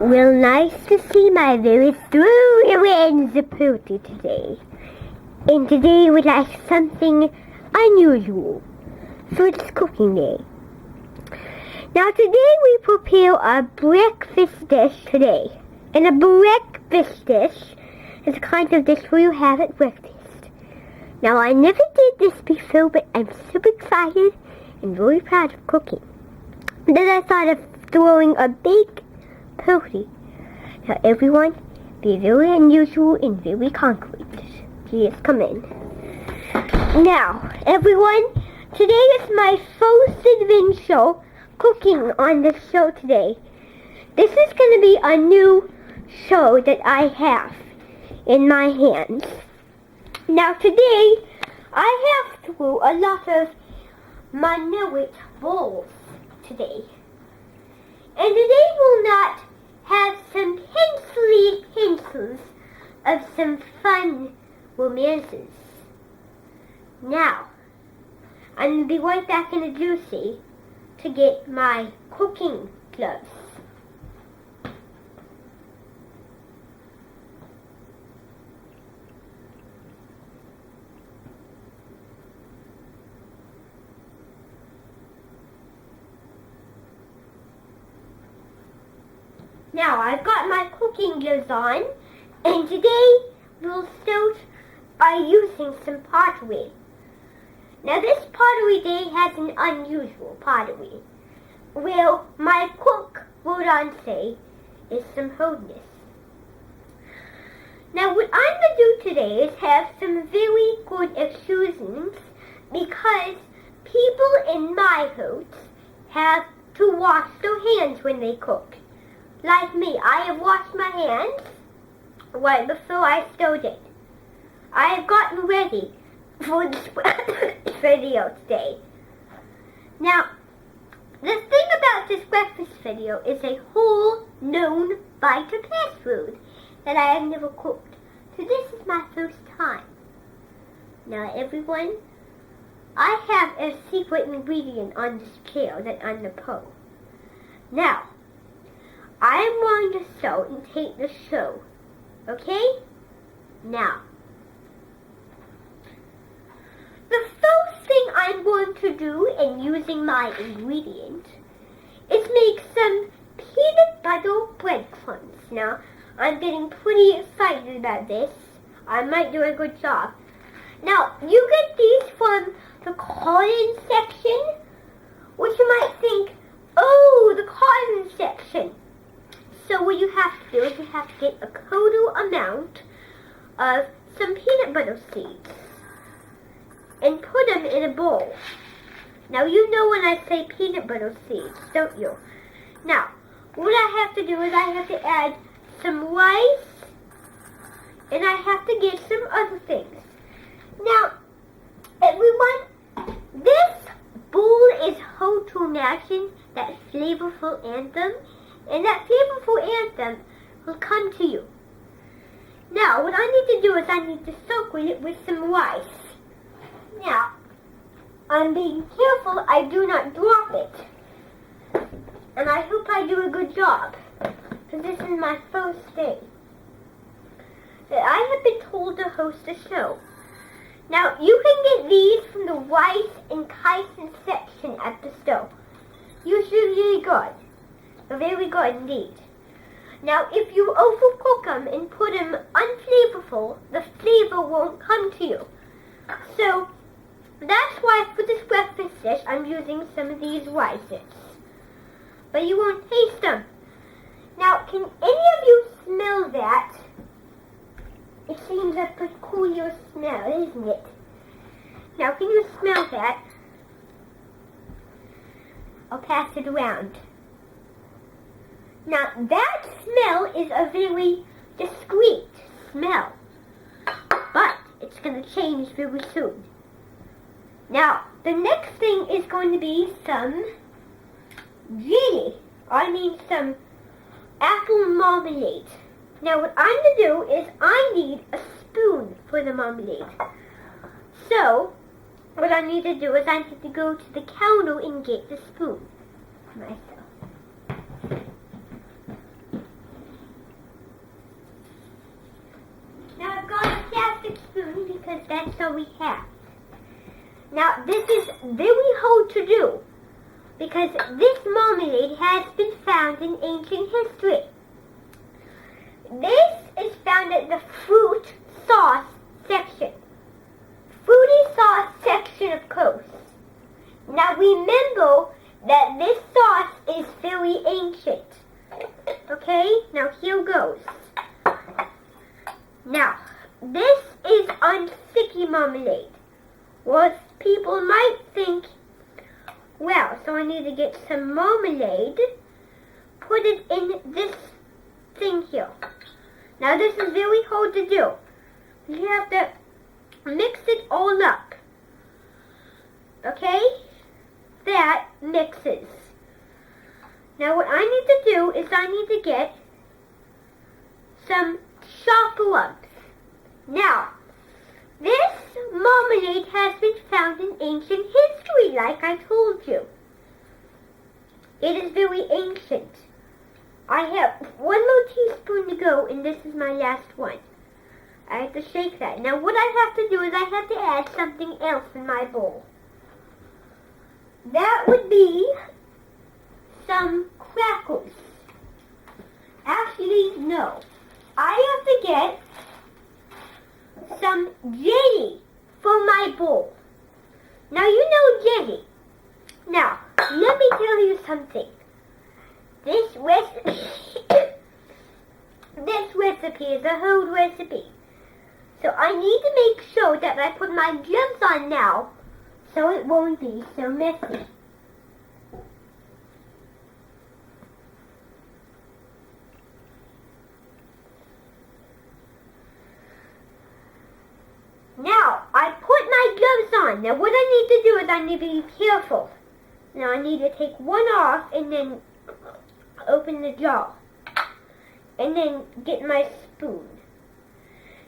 Well, nice to see my very friends party today. And today we like something unusual. So it's cooking day. Now today we prepare a breakfast dish today. And a breakfast dish is a kind of dish where you have at breakfast. Now I never did this before, but I'm super excited and very proud of cooking. Then I thought of throwing a big party. Now everyone, be very unusual and very concrete. Please come in. Now, everyone, today is my first adventure cooking on the show today. This is going to be a new show that I have in my hands. Now today, I have through a lot of manure balls today. And today we'll not have some pencils of some fun romances. Now, I'm going to be right back in the juicy to get my cooking gloves. Now, I've got my cooking gloves on, and today we'll start by using some pottery. Now, this pottery day has an unusual pottery. Well, my cook would on say is some hardness. Now, what I'm going to do today is have some very good excusions because people in my house have to wash their hands when they cook. Like me, I have washed my hands right before I started. I have gotten ready for this video today. Now, the thing about this breakfast video is a whole known bite of fast food that I have never cooked. So this is my first time. Now everyone, I have a secret ingredient on this scale that I'm going to pour. Now, I am going to start and take the show. Okay? Now, the first thing I'm going to do in using my ingredient is make some peanut butter breadcrumbs. Now, I'm getting pretty excited about this. I might do a good job. Now, you get these from the cotton section, which you might think, oh, the cotton section. So what you have to do is you have to get a total amount of some peanut butter seeds and put them in a bowl. Now you know when I say peanut butter seeds, don't you? Now, what I have to do is I have to add some rice and I have to get some other things. Now, everyone, this bowl is how to imagine that flavorful anthem. And that flavorful anthem will come to you. Now, what I need to do is I need to soak it with some rice. Now, I'm being careful I do not drop it. And I hope I do a good job, because this is my first day. I have been told to host a show. Now, you can get these from the rice and chitin section at the store. Usually really good. Very good indeed. Now, if you overcook them and put them unflavorful, the flavor won't come to you. So, that's why for this breakfast dish, I'm using some of these rices. But you won't taste them. Now, can any of you smell that? It seems a peculiar smell, isn't it? Now, can you smell that? I'll pass it around. Now, that smell is a very discreet smell, but it's going to change very soon. Now, the next thing is going to be some jelly. I mean some apple marmalade. Now, what I'm going to do is I need a spoon for the marmalade. So, what I need to do is I need to go to the counter and get the spoon myself. because that's all we have. Now, this is very hard to do because this marmalade has been found in ancient history. This is found at the fruit sauce section. Fruity sauce section, of course. Now, remember that this sauce is very ancient. Okay, now here goes. Now, this is unsticky marmalade. Well, people might think, well, so I need to get some marmalade, put it in this thing here. Now, this is very hard to do. You have to mix it all up. Okay? That mixes. Now, what I need to do is I need to get some chocolate lumps. Now, this marmalade has been found in ancient history, like I told you. It is very ancient. I have 1 more teaspoon to go, and this is my last one. I have to shake that. Now, what I have to do is I have to add something else in my bowl. That would be some crackers. Actually, no. I have to get some jelly for my bowl. Now, you know jelly. Now, let me tell you something. This recipe is a hard recipe. So I need to make sure that I put my gloves on now so it won't be so messy. Now, I put my gloves on. Now, what I need to do is I need to be careful. Now, I need to take one off and then open the jar. And then get my spoon.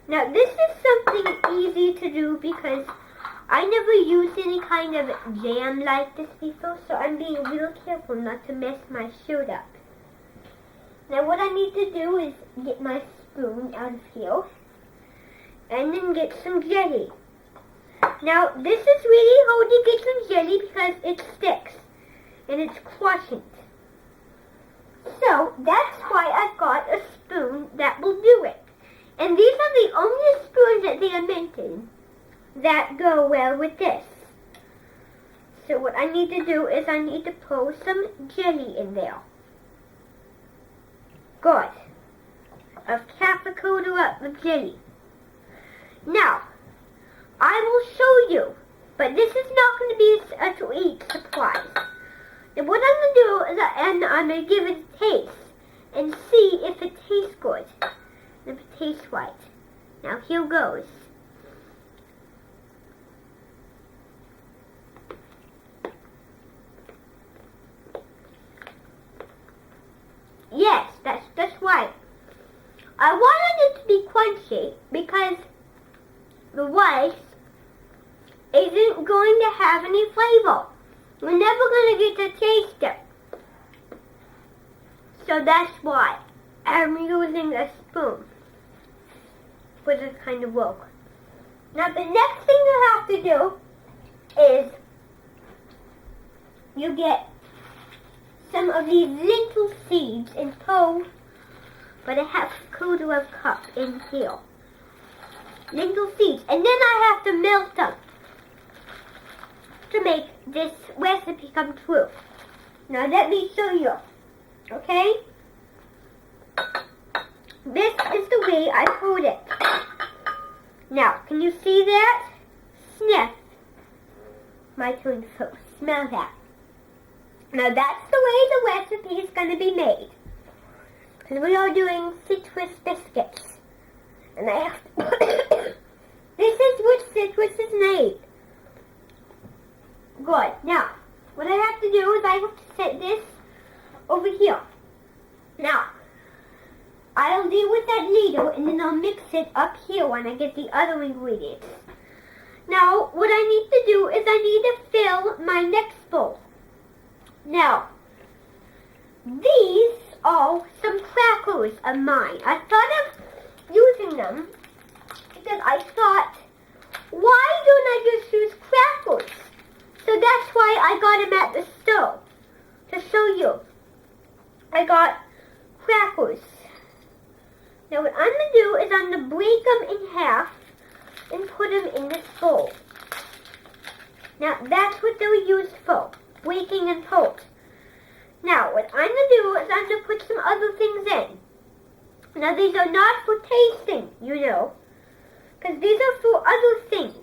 Now, this is something easy to do because I never used any kind of jam like this before, so I'm being real careful not to mess my shirt up. Now, what I need to do is get my spoon out of here and then get some jelly. Now, this is really hard to get some jelly because it sticks and it's crushing. So, that's why I've got a spoon that will do it. And these are the only spoons that they are minted that go well with this. So what I need to do is I need to pour some jelly in there. Good. A half a quarter up of jelly. Now, I will show you, but this is not going to be a sweet surprise. And what I'm going to do is I'm going to give it a taste and see if it tastes good. If it tastes right. Now here goes. Yes, that's right. I wanted it to be crunchy because the rice isn't going to have any flavor. We're never going to get to taste it. So that's why I'm using a spoon for this kind of work. Now the next thing you have to do is you get some of these lentil seeds and pour but a half quarter of a cup in here. Lentil seeds. And then I have to melt them to make this recipe come true. Now let me show you. Okay? This is the way I poured it. Now, can you see that? Sniff. My turn first. Smell that. Now that's the way the recipe is going to be made. Because we are doing citrus biscuits. And I have to this is what citrus is made. Good. Now, what I have to do is I have to set this over here. Now, I'll deal with that needle and then I'll mix it up here when I get the other ingredients. Now, what I need to do is I need to fill my next bowl. Now, these are some crackers of mine. I thought of using them because I thought why don't I just use crackers? So that's why I got them at the store. To show you. I got crackers. Now what I'm going to do is I'm going to break them in half and put them in this bowl. Now that's what they were used for. Breaking and pulp. Now what I'm going to do is I'm going to put some other things in. Now these are not for tasting, you know. Because these are for other things.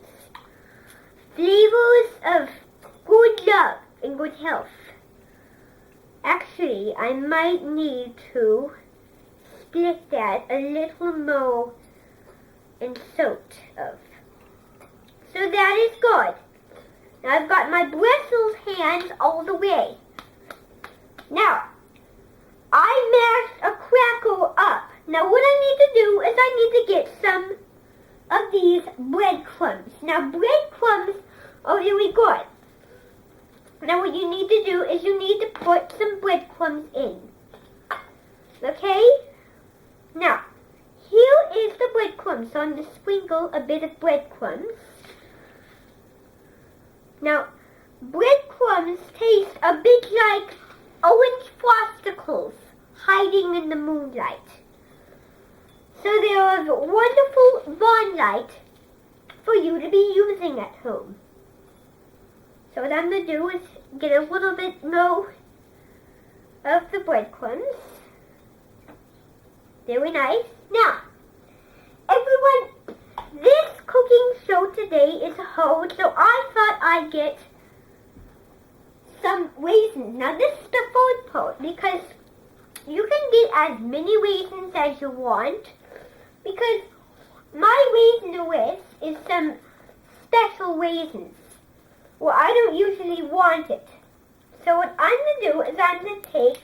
Flavors of good love and good health. Actually, I might need to split that a little more and sort of. So that is good. Now I've got my bristles hands all the way. Now, I mashed a cracker up. Now what I need to do is I need to get some of these breadcrumbs. Now breadcrumbs are really good. Now what you need to do is you need to put some breadcrumbs in. Okay? Now, here is the breadcrumbs. So I'm going to sprinkle a bit of breadcrumbs. Now, breadcrumbs taste a bit like orange frosticles hiding in the moonlight. So they are a wonderful barn light for you to be using at home. So what I'm going to do is get a little bit more of the breadcrumbs. Very nice. Now, everyone, this cooking show today is hard, so I thought I'd get some raisins. Now this is the fourth part because you can get as many raisins as you want because my raisin list is some special raisins. Well, I don't usually want it. So what I'm going to do is I'm going to take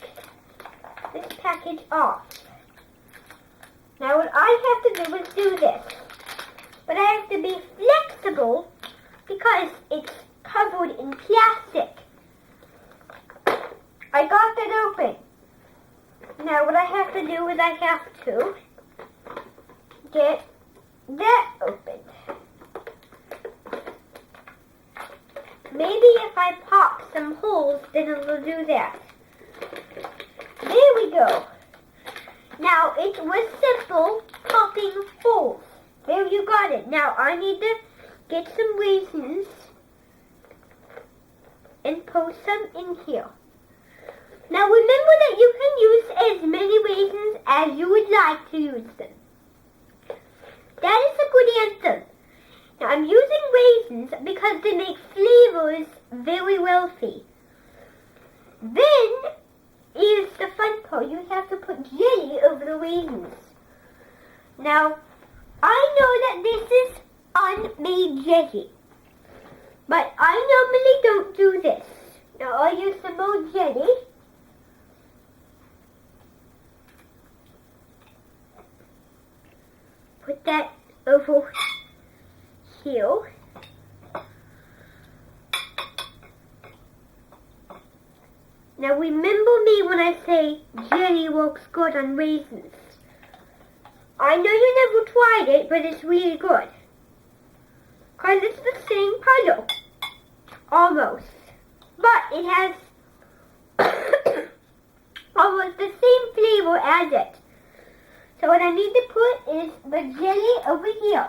this package off. Now what I have to do is do this. But I have to be flexible because it's covered in plastic. I got that open. Now what I have to do is I have to get that open. Maybe if I pop some holes, then it will do that. There we go. Now, it was simple popping holes. There you got it. Now, I need to get some raisins and put some in here. Now, remember that you can use as many raisins as you would like to use them. That is a good answer. Now, I'm using raisins because they make flavors very wealthy. Then is the fun part. You have to put jelly over the raisins. Now, I know that this is unmade jelly, but I normally don't do this. Now, I'll use some more jelly. Put that over here. Now remember me when I say jelly works good on raisins. I know you never tried it, but it's really good. Because it's the same color. Almost. But it has almost the same flavor as it. So what I need to put is the jelly over here.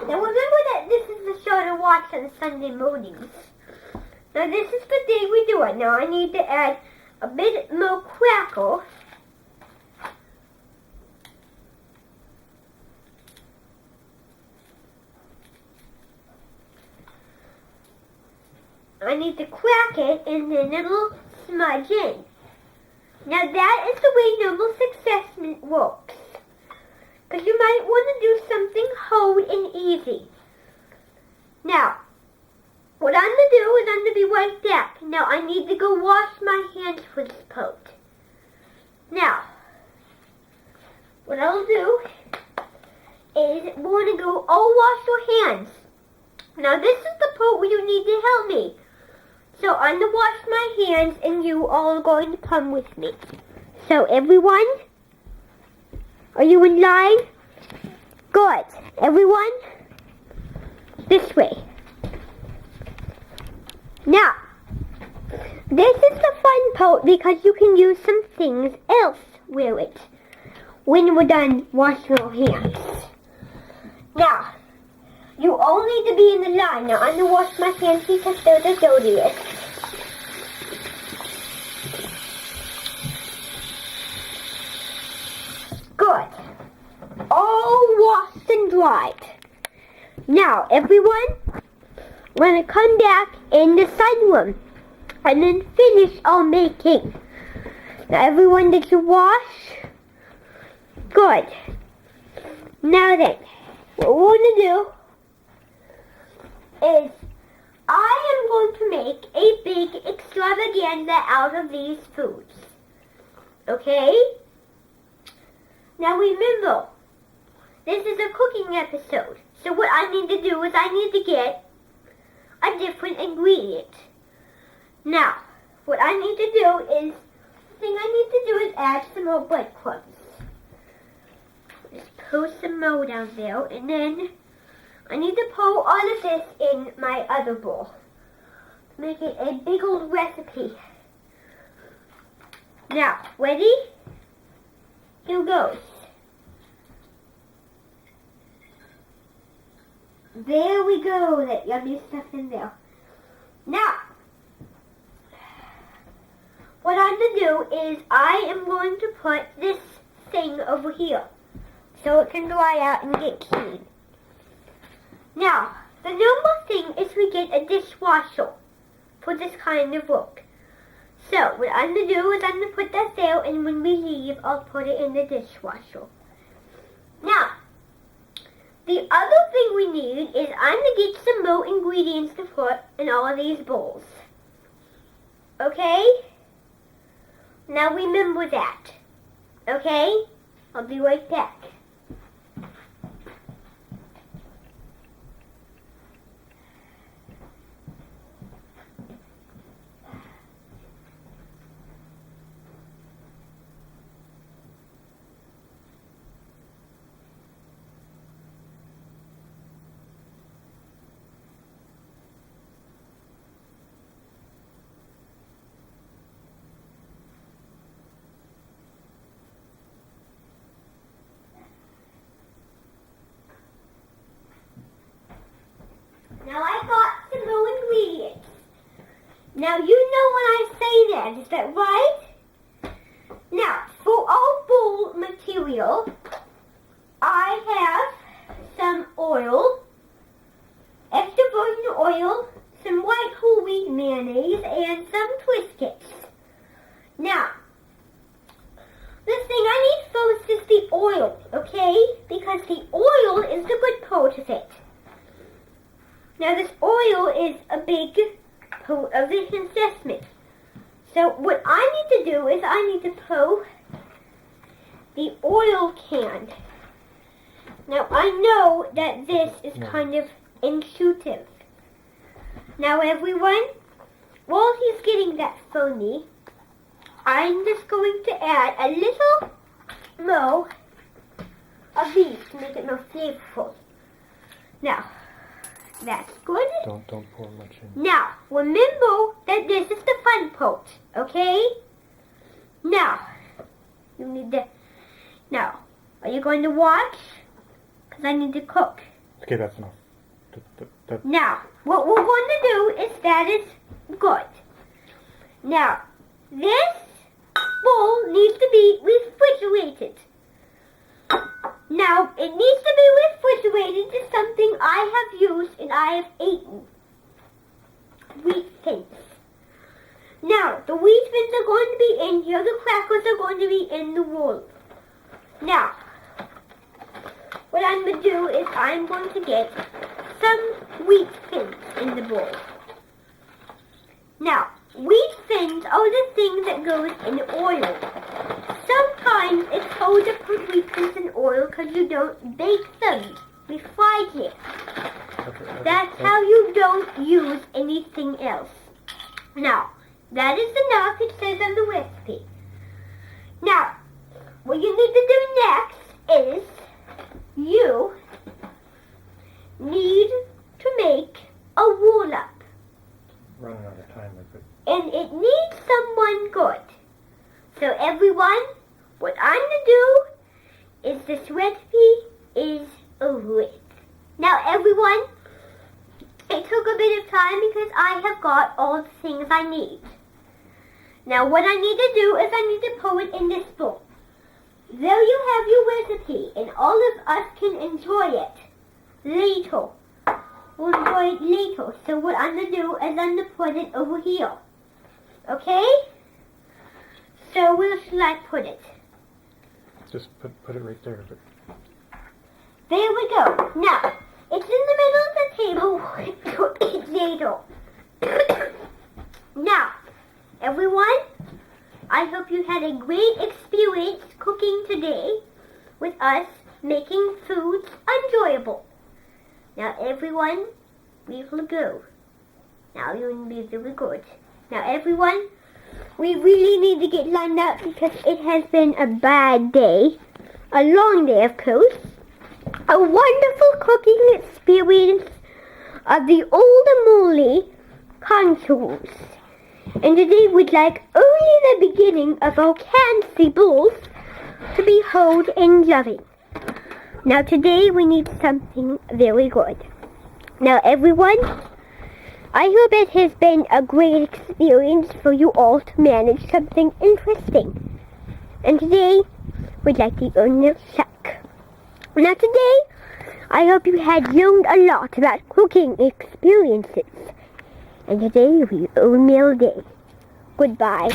Now remember that this is the show to watch on Sunday mornings. Now this is the day we do it. Now I need to add a bit more cracker. I need to crack it and then it'll smudge in. Now that is the way normal success works. Because you might want to do something hard and easy. Now, what I'm going to do is I'm going to be right back. Now, I need to go wash my hands for this part. Now, what I'll do is we're going to go all wash your hands. Now, this is the part where you need to help me. So, I'm going to wash my hands and you all are going to come with me. So, everyone, are you in line? Good. Everyone, this way. Now, this is the fun part because you can use some things else with it when we're done washing our hands. Now, you all need to be in the line. Now, I'm going to wash my hands because they're the dirtiest. Good. All washed and dried. Now, everyone, we're going to come back in the sunroom and then finish our making. Now, everyone, did you wash? Good. Now then, what we're going to do is I am going to make a big extravaganza out of these foods. Okay? Now remember, this is a cooking episode. So what I need to do is I need to get a different ingredient. Now, what I need to do is, the thing I need to do is add some more breadcrumbs. Just pour some more down there, and then I need to pour all of this in my other bowl. Make it a big old recipe. Now, ready? Here goes. There we go, that yummy stuff in there. Now, what I'm going to do is I am going to put this thing over here so it can dry out and get clean. Now, the normal thing is we get a dishwasher for this kind of work. So, what I'm going to do is I'm going to put that there, and when we leave, I'll put it in the dishwasher. Now, the other thing we need is I'm going to get some more ingredients to put in all of these bowls. Okay? Now remember that. Okay? I'll be right back. Now I got some more ingredients. Now you know when I say that, is that right? Now, for our bowl material, I have some oil, extra virgin oil, some white whole wheat mayonnaise, and some Triscuits. Now, the thing I need first is the oil, okay? Because the oil is the good part of it. Now this oil is a big part of this investment. So what I need to do is I need to pour the oil can. Now I know that this is kind of intuitive. Now everyone, while he's getting that for me, I'm just going to add a little more of these to make it more flavorful. Now, that's good. Don't pour much in. Now, remember that this is the fun part, okay? Now, you need to... Now, are you going to watch? Because I need to cook. Okay, that's enough. Now, what we're going to do is that is good. Now, this bowl needs to be refrigerated. Now, it needs to be refrigerated to something I have used and I have eaten. Wheat thins. Now, the wheat thins are going to be in here. The crackers are going to be in the bowl. Now, what I'm going to do is I'm going to get some wheat thins in the bowl. Now, wheat thins are the thing that goes in oil. Sometimes it's hard to put wheat thins in oil because you don't bake them. We fry it. That's how you don't use anything else. Now, that is enough, it says on the recipe. Now, what you need to do next is you need to make a roll-up. Running out of time with it. And it needs someone good. So everyone, what I'm going to do is this recipe is over with. Now everyone, it took a bit of time because I have got all the things I need. Now what I need to do is I need to pour it in this bowl. There you have your recipe, and all of us can enjoy it later. We'll enjoy it later. So what I'm going to do is I'm going to put it over here. Okay? So where should I put it? Just put it right there. But There we go. Now, it's in the middle of the table. So it's later. Now, everyone, I hope you had a great experience cooking today with us, making foods enjoyable. Now everyone, we will go. Now you're going to be very good. Now everyone, we really need to get lined up because it has been a bad day. A long day, of course. A wonderful cooking experience of the old moly consoles. And today we'd like only the beginning of our candy balls to be whole and loving. Now today we need something very good. Now everyone, I hope it has been a great experience for you all to manage something interesting. And today we'd like to earn your check. Now today, I hope you had learned a lot about cooking experiences. And today we own meal day. Goodbye.